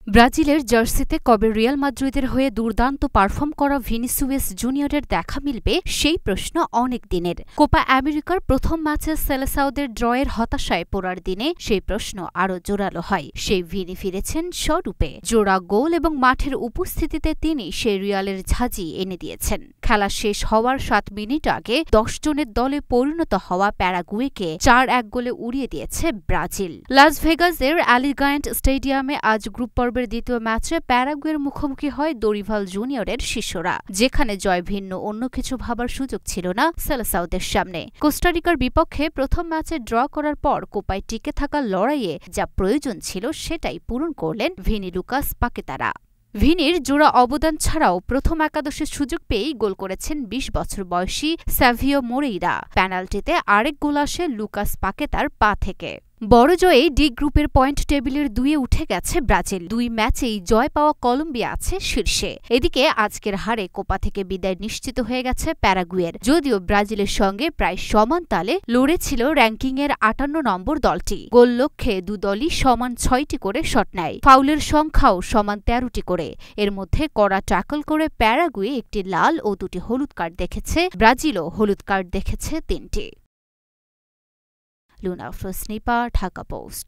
ব্রাজিলের জার্সিতে কবে রিয়াল মাদ্রিদের হয়ে দুর্দান্ত পারফর্ম করা ভিনিসিয়াস জুনিয়রের দেখা মিলবে সেই প্রশ্ন অনেক দিনের। কোপা আমেরিকার প্রথম ম্যাচে সেলেসাওদের ড্রয়ের হতাশায় পড়ার দিনে সেই প্রশ্ন আরও জোরালো হয়। সেই ভিনি ফিরেছেন স্বরূপে, জোড়া গোল এবং মাঠের উপস্থিতিতে তিনি সেই রিয়ালের ঝাঁঝি এনে দিয়েছেন। খেলা শেষ হওয়ার 7 মিনিট আগে 10 জনের দলে পরিণত হওয়া প্যারাগুয়েকে 4-1 গোলে উড়িয়ে দিয়েছে ব্রাজিল। লাস ভেগাসের অ্যালিগায়েন্ট স্টেডিয়ামে আজ গ্রুপ পর্বের দ্বিতীয় ম্যাচে প্যারাগুয়ের মুখোমুখি হয় দরিভাল জুনিয়রের শিষ্যরা, যেখানে জয় ভিন্ন অন্য কিছু ভাবার সুযোগ ছিল না সেলেসাওদের সামনে। কোস্টারিকার বিপক্ষে প্রথম ম্যাচে ড্র করার পর কোপায় টিকে থাকার লড়াইয়ে যা প্রয়োজন ছিল সেটাই পূরণ করলেন ভিনি লুকাস পাকেতারা। ভিনির জোড়া অবদান ছাড়াও প্রথম একাদশের সুযোগ পেয়েই গোল করেছেন 20 বছর বয়সী সাভিও মোরেইরা। পেনাল্টিতে আরেক গোল আসে লুকাস পাকেতার পা থেকে। বড় জয়ে ডি গ্রুপের পয়েন্ট টেবিলের 2-এ উঠে গেছে ব্রাজিল। 2 ম্যাচেই জয় পাওয়া কলম্বিয়া আছে শীর্ষে। এদিকে আজকের হারে কোপা থেকে বিদায় নিশ্চিত হয়ে গেছে প্যারাগুয়ের। যদিও ব্রাজিলের সঙ্গে প্রায় সমান তালে লড়েছিল র্যাঙ্কিংয়ের 58 নম্বর দলটি। গোল লক্ষ্যে দুদলই সমান 6টি করে শট নেয়। ফাউলের সংখ্যাও সমান 13টি করে। এর মধ্যে কড়া ট্যাকল করে প্যারাগুয়ে একটি লাল ও 2টি হলুদ কার্ড দেখেছে। ব্রাজিলও হলুদ কার্ড দেখেছে 3টি। লুনা আফরোজ নিপা, ঢাকা পোস্ট।